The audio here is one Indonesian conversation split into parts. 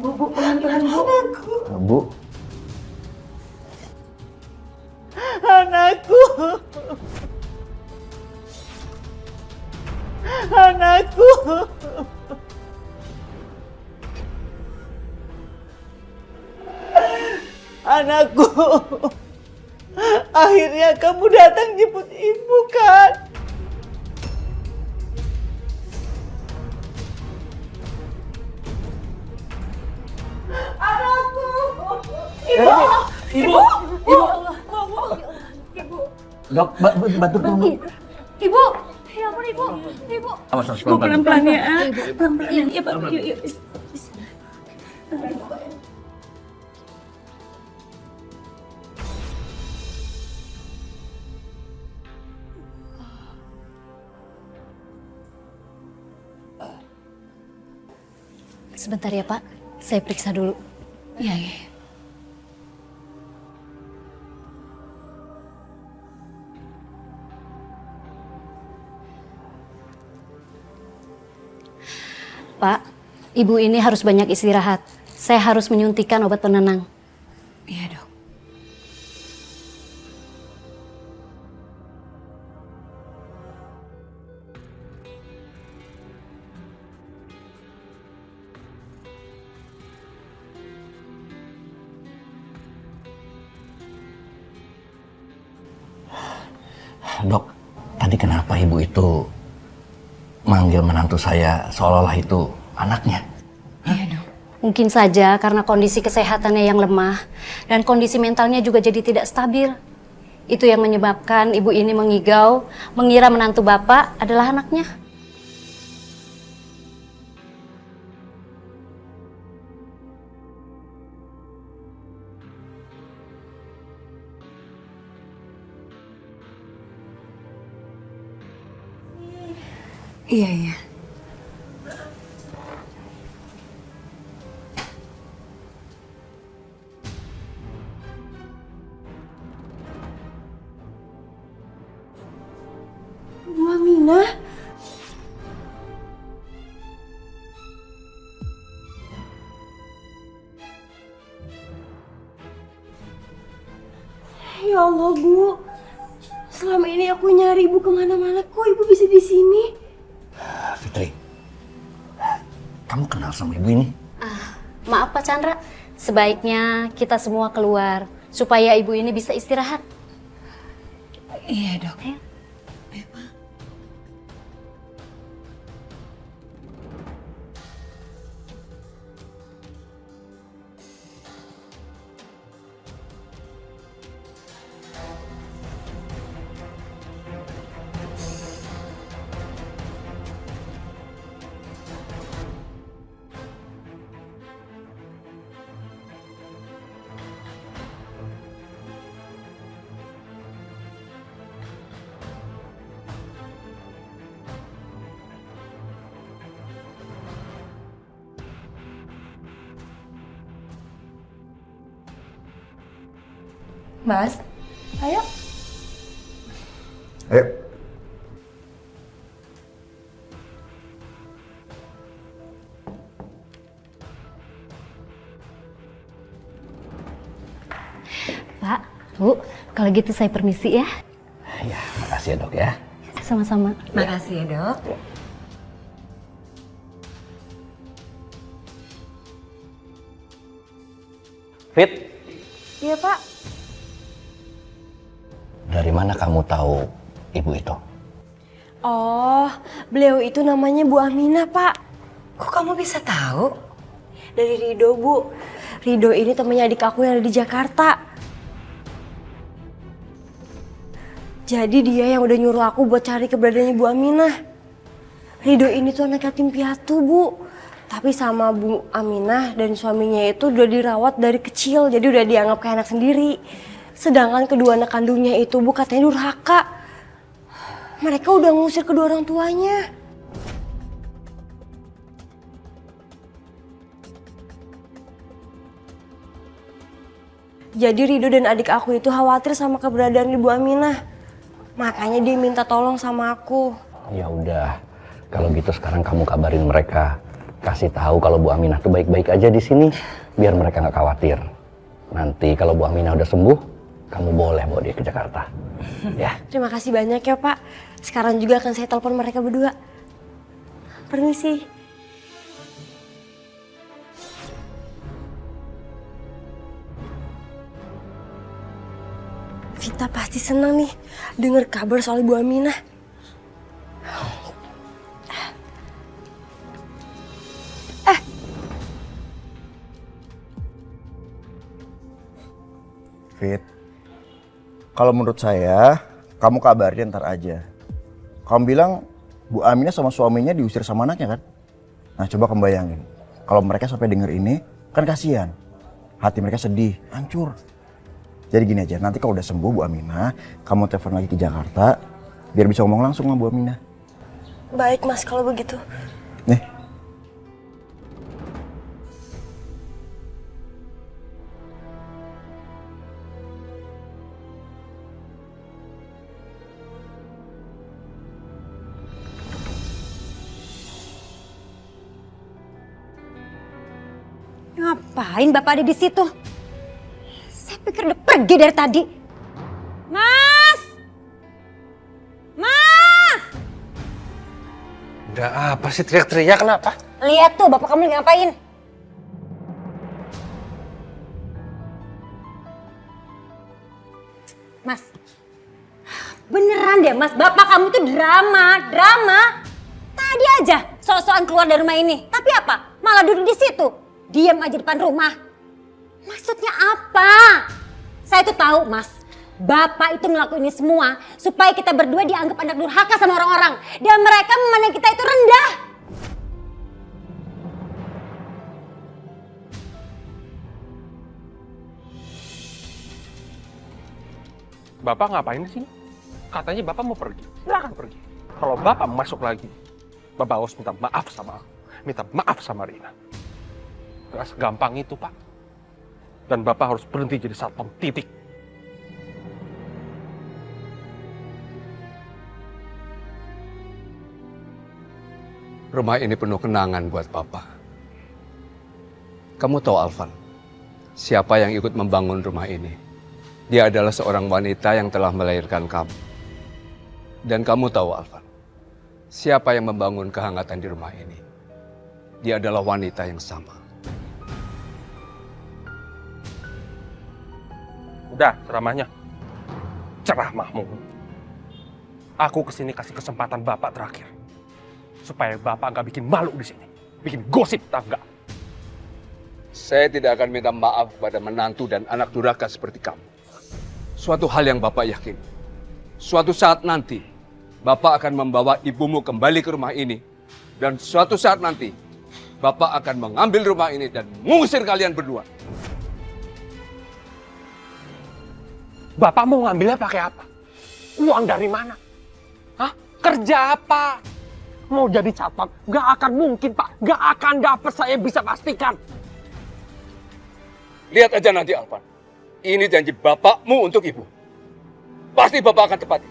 Bu, pelan-pelan, Bu. Bu. Anakku. Anakku. Anakku. Akhirnya kamu datang jemput ibu kan? Anakku. Ibu. Ibu. Dok, bantu dulu. Ibu. Ya ampun, Ibu. Ibu. Awas, Bu, pelan-pelan ya. Pelan-pelan ya, Pak. Yuk, yuk. Sebentar ya Pak, saya periksa dulu. Iya, iya. Pak, ibu ini harus banyak istirahat. Saya harus menyuntikkan obat penenang. Iya, Dok. Dok, tadi kenapa ibu itu manggil menantu saya seolah-olah itu anaknya? Iya, Dok. Mungkin saja karena kondisi kesehatannya yang lemah dan kondisi mentalnya juga jadi tidak stabil. Itu yang menyebabkan ibu ini mengigau, mengira menantu bapak adalah anaknya. Iya, iya. Bu Aminah? Ya Allah, Bu. Selama ini aku nyari Ibu kemana-mana. Kok Ibu bisa di sini? Fitri, kamu kenal sama ibu ini? Maaf Pak Chandra, sebaiknya kita semua keluar supaya ibu ini bisa istirahat. Iya, Dok. Ayo. Mas, ayo. Ayo. Pak, Bu, kalau gitu saya permisi ya. Ya, makasih ya dok ya. Sama-sama. Makasih ya, Dok. Fit, Iya, Pak. dari mana kamu tahu ibu itu? Oh, beliau itu namanya Bu Aminah, Pak. Kok kamu bisa tahu? Dari Rido, Bu. Rido ini temannya adik aku yang ada di Jakarta. Jadi dia yang udah nyuruh aku buat cari keberadaannya Bu Aminah. Rido ini tuh anak yatim piatu, Bu. Tapi sama Bu Aminah dan suaminya itu udah dirawat dari kecil, jadi udah dianggap kayak anak sendiri. Sedangkan kedua anak kandungnya itu, Bu, katanya durhaka. Mereka udah ngusir kedua orang tuanya. Jadi Rido dan adik aku itu khawatir sama keberadaan Ibu Aminah. Makanya dia minta tolong sama aku. Ya udah, kalau gitu sekarang kamu kabarin mereka kasih tahu kalau Bu Aminah tuh baik-baik aja di sini, biar mereka nggak khawatir. Nanti kalau Bu Aminah udah sembuh, kamu boleh bawa dia ke Jakarta. Ya. Terima kasih banyak ya Pak. Sekarang juga akan saya telepon mereka berdua. Permisi. Vita pasti senang nih dengar kabar soal Ibu Aminah. Fit, kalau menurut saya, kamu kabarin ntar aja. Kamu bilang Bu Aminah sama suaminya diusir sama anaknya kan? Nah coba kamu bayangin, kalau mereka sampai denger ini, kan kasihan. Hati mereka sedih, hancur. Jadi gini aja, nanti kalau udah sembuh Bu Aminah, kamu telepon lagi ke Jakarta, biar bisa ngomong langsung sama Bu Aminah. Baik Mas kalau begitu. Nih. Ngapain Bapak ada di situ? Saya pikir udah pergi dari tadi. Mas! Mas! Udah apa sih teriak-teriak kenapa? Lihat tuh Bapak kamu lagi ngapain? Mas, beneran deh Mas, Bapak kamu tuh drama. Tadi aja sok-sokan keluar dari rumah ini. Tapi apa? Malah duduk di situ. Diam aja depan rumah. Maksudnya apa? Saya tuh tahu Mas, Bapak itu ngelakuin ini semua supaya kita berdua dianggap anak durhaka sama orang-orang. Dan mereka memandang kita itu rendah. Bapak ngapain di sini? Katanya Bapak mau pergi. Silakan pergi. Kalau Bapak masuk lagi, Bapak harus minta maaf sama aku. Minta maaf sama Rina. Gak segampang itu, Pak. Dan Bapak harus berhenti jadi satpam, titik. Rumah ini penuh kenangan buat Papa. Kamu tahu Alvan, siapa yang ikut membangun rumah ini? Dia adalah seorang wanita yang telah melahirkan kamu. Dan kamu tahu Alvan, siapa yang membangun kehangatan di rumah ini? Dia adalah wanita yang sama. Udah, ceramahnya. Ceramahmu. Aku kesini kasih kesempatan Bapak terakhir. Supaya Bapak nggak bikin malu di sini. Bikin gosip tangga. Saya tidak akan minta maaf kepada menantu dan anak durhaka seperti kamu. Suatu hal yang Bapak yakin. Suatu saat nanti, Bapak akan membawa ibumu kembali ke rumah ini. Dan suatu saat nanti, Bapak akan mengambil rumah ini dan mengusir kalian berdua. Bapak mau ngambilnya pakai apa? Uang dari mana? Hah? Kerja apa? Mau jadi satpam? Gak akan mungkin, Pak. Gak akan dapet, saya bisa pastikan. Lihat aja nanti Alvan. Ini janji bapakmu untuk ibu. Pasti Bapak akan tepati.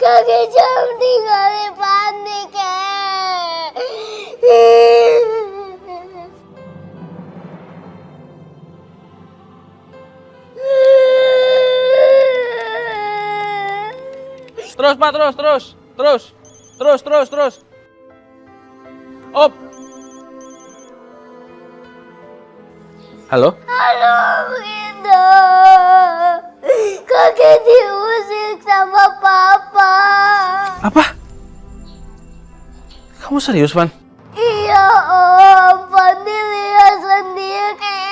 Kakek jangan tinggalin Panik, Terus, Pak, terus. Op. Halo? Halo, Rina. Kakek diusir sama Papa. Apa? Kamu serius, Van? Iya, Om. Fandi lihat sendiri.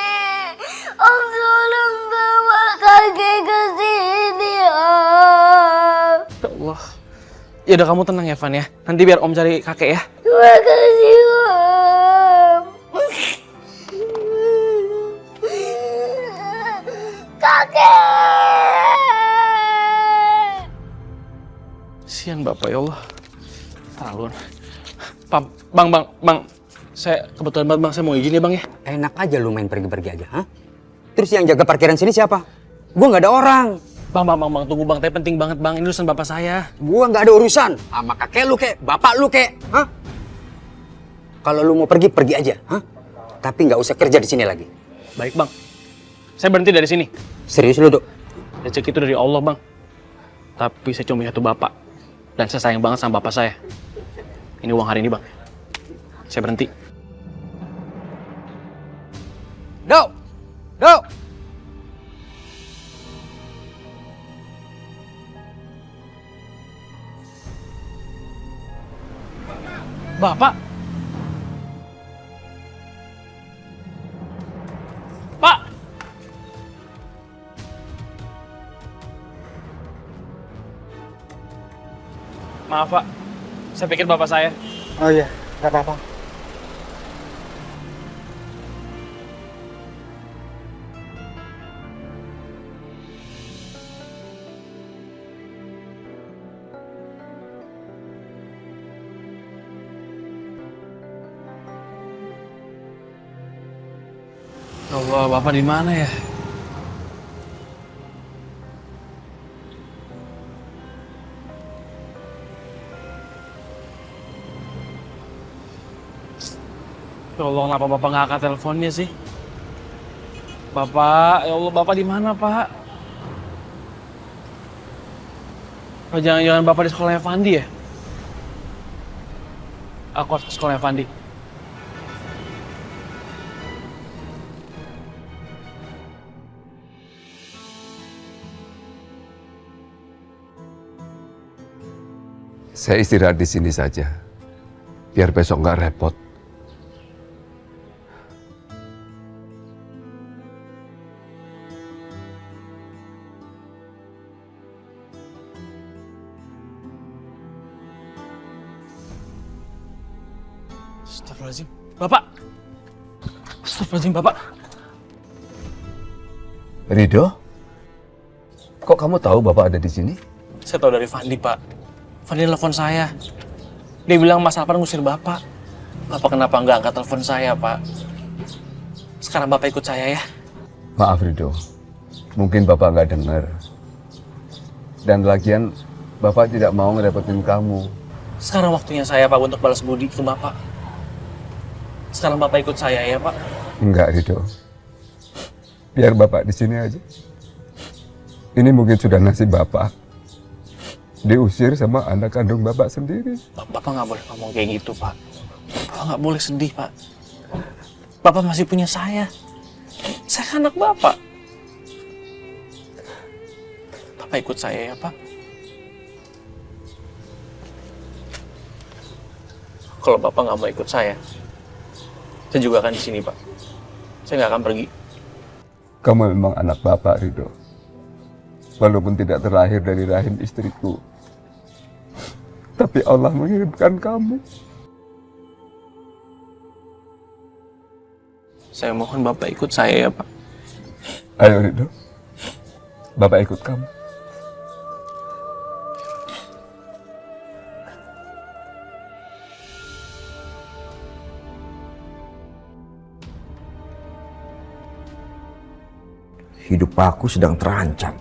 Om tolong bawa kakek ke sini, Om. Ya Allah. Ya udah kamu tenang ya, Van ya. Nanti biar Om cari kakek ya. Terima kasih, Om. Kakek. Sian Bapak ya Allah. Terlaluan. Bang. Saya kebetulan banget bang, saya mau izin ya bang ya. Enak aja lu main pergi-pergi aja, ha? Terus yang jaga parkiran sini siapa? Gua nggak ada orang. Bang, tunggu bang, tapi penting banget bang, ini urusan bapak saya. Gua nggak ada urusan sama kakek lu kek, bapak lu kek, ha? Kalau lu mau pergi, pergi aja, ha? Tapi nggak usah kerja di sini lagi. Baik bang, saya berhenti dari sini. Serius lu, Dok? Rezeki itu dari Allah bang. Tapi saya cuma satu bapak. Dan saya sayang banget sama bapak saya. Ini uang hari ini bang. Saya berhenti. Dok! Dok! Bapak? Pak! Maaf pak, saya pikir bapak saya. Oh iya, nggak apa-apa. Allah, bapak di mana ya? Ya Allah, kenapa bapak nggak angkat teleponnya sih? Bapak, ya Allah, bapak di mana pak? Oh, jangan-jangan bapak di sekolahnya Fandi ya? Aku harus ke sekolahnya Fandi. Saya istirahat di sini saja, biar besok nggak repot. Astagfirullahaladzim, bapak. Astagfirullahaladzim, bapak. Ridho, kok kamu tahu bapak ada di sini? Saya tahu dari Fandi, Pak. Fandi telepon saya. Dia bilang Mas Alpan ngusir Bapak. Bapak kenapa nggak angkat telepon saya, Pak? Sekarang Bapak ikut saya ya. Maaf Ridho, mungkin bapak nggak dengar. Dan lagian bapak tidak mau ngerepotin kamu. Sekarang waktunya saya, Pak, untuk balas budi ke Bapak. Sekarang Bapak ikut saya ya, Pak. Enggak Ridho, biar bapak di sini aja. Ini mungkin sudah nasib bapak. Diusir sama anak kandung bapak sendiri. Bapak nggak boleh ngomong kayak gitu, Pak. Bapak nggak boleh sedih, Pak. Bapak masih punya saya. Saya kan anak Bapak. Bapak ikut saya ya, Pak. Kalau Bapak nggak mau ikut saya juga akan di sini, Pak. Saya nggak akan pergi. Kamu memang anak bapak Ridho. Walaupun tidak terlahir dari rahim istriku. Tapi Allah mengirimkan kamu. Saya mohon Bapak ikut saya ya, Pak. Ayo Ridho, bapak ikut kamu. Hidup aku sedang terancam.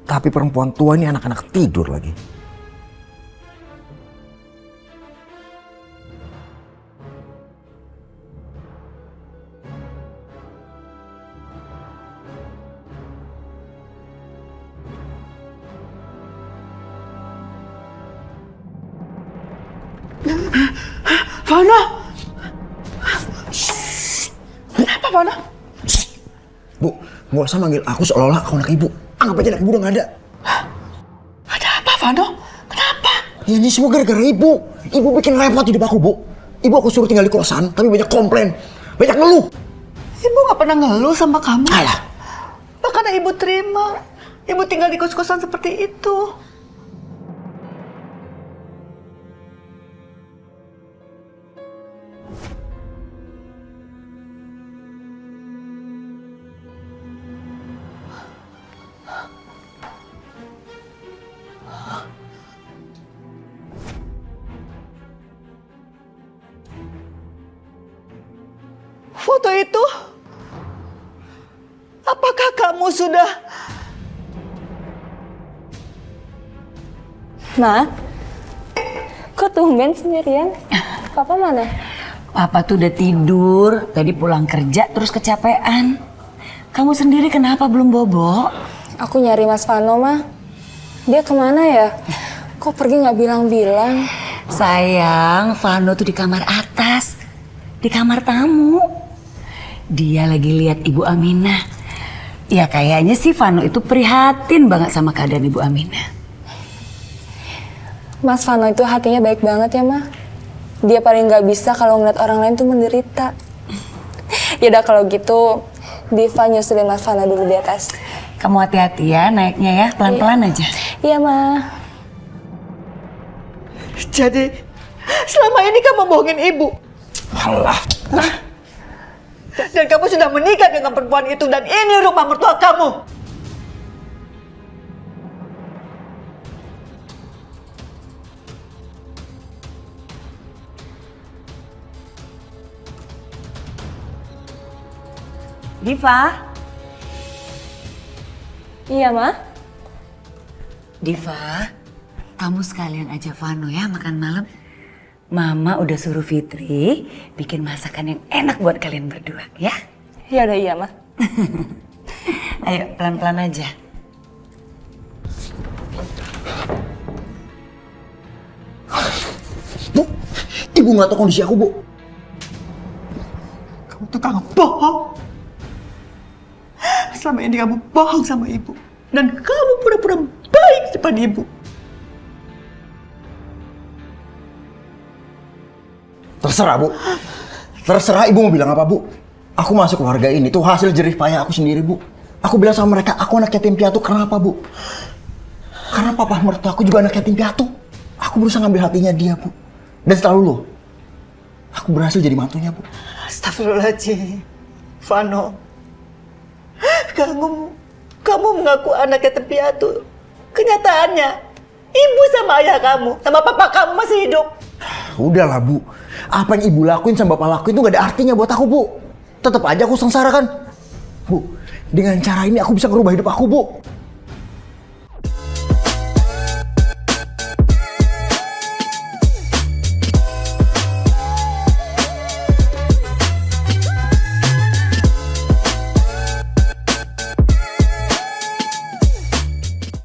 Tapi perempuan tua ini anak-anak tidur lagi. Fana! Kenapa Fana? Bu, nggak usah manggil aku seolah-olah aku anak ibu. Anggap aja anak ibu udah nggak ada. Ada apa Fano? Kenapa? Ya ini semua gara-gara ibu. Ibu bikin repot hidup aku, Bu. Ibu aku suruh tinggal di kosan, tapi banyak komplain. Banyak ngeluh. Ibu gak pernah ngeluh sama kamu. Alah. Makanya ibu terima. Ibu tinggal di kos-kosan seperti itu. foto itu? Apakah kamu sudah... Ma, kok tumben sendirian? Papa mana? Papa tuh udah tidur, tadi pulang kerja terus kecapean. Kamu sendiri kenapa belum bobo? Aku nyari Mas Vano, Ma. Dia kemana ya? Kok pergi nggak bilang-bilang? Sayang, Vano tuh di kamar atas, di kamar tamu. Dia lagi lihat Ibu Aminah. Ya kayaknya sih Vano itu prihatin banget sama keadaan Ibu Aminah. Mas Vano itu hatinya baik banget ya, Ma. Dia paling nggak bisa kalau ngeliat orang lain tuh menderita. Yaudah kalau gitu, Diva nyusulin Mas Vano dulu di atas. Kamu hati-hati ya naiknya ya, pelan-pelan aja. Iya, Ma. Jadi, selama ini kamu bohongin ibu. Alah. Dan kamu sudah menikah dengan perempuan itu dan ini rumah mertua kamu. Diva, Iya, Ma. Diva, kamu sekalian aja Vano ya makan malam. Mama udah suruh Fitri bikin masakan yang enak buat kalian berdua ya. Ya udah iya, Ma. Ayo pelan-pelan aja. Bu, ibu nggak tahu kondisi aku, Bu. Kamu tukang bohong. Selama ini kamu bohong sama ibu. Dan kamu pura-pura baik depan ibu. Terserah, Bu. Terserah ibu mau bilang apa, Bu. Aku masuk keluarga ini tuh hasil jerih payah aku sendiri, Bu. Aku bilang sama mereka, aku anak yatim piatu. Kenapa, Bu? Karena papa mertua aku juga anak yatim piatu. Aku berusaha ngambil hatinya dia, Bu. Dan selalu lo, aku berhasil jadi mantunya, Bu. Astagfirullahaladzim. Vano. Kamu mengaku anak yatim piatu. Kenyataannya, ibu sama ayah kamu, sama papa kamu masih hidup. Udahlah, Bu. Apa yang ibu lakuin sama bapak lakuin itu gak ada artinya buat aku, Bu. Tetap aja aku sengsara kan. Bu, dengan cara ini aku bisa ngerubah hidup aku, Bu.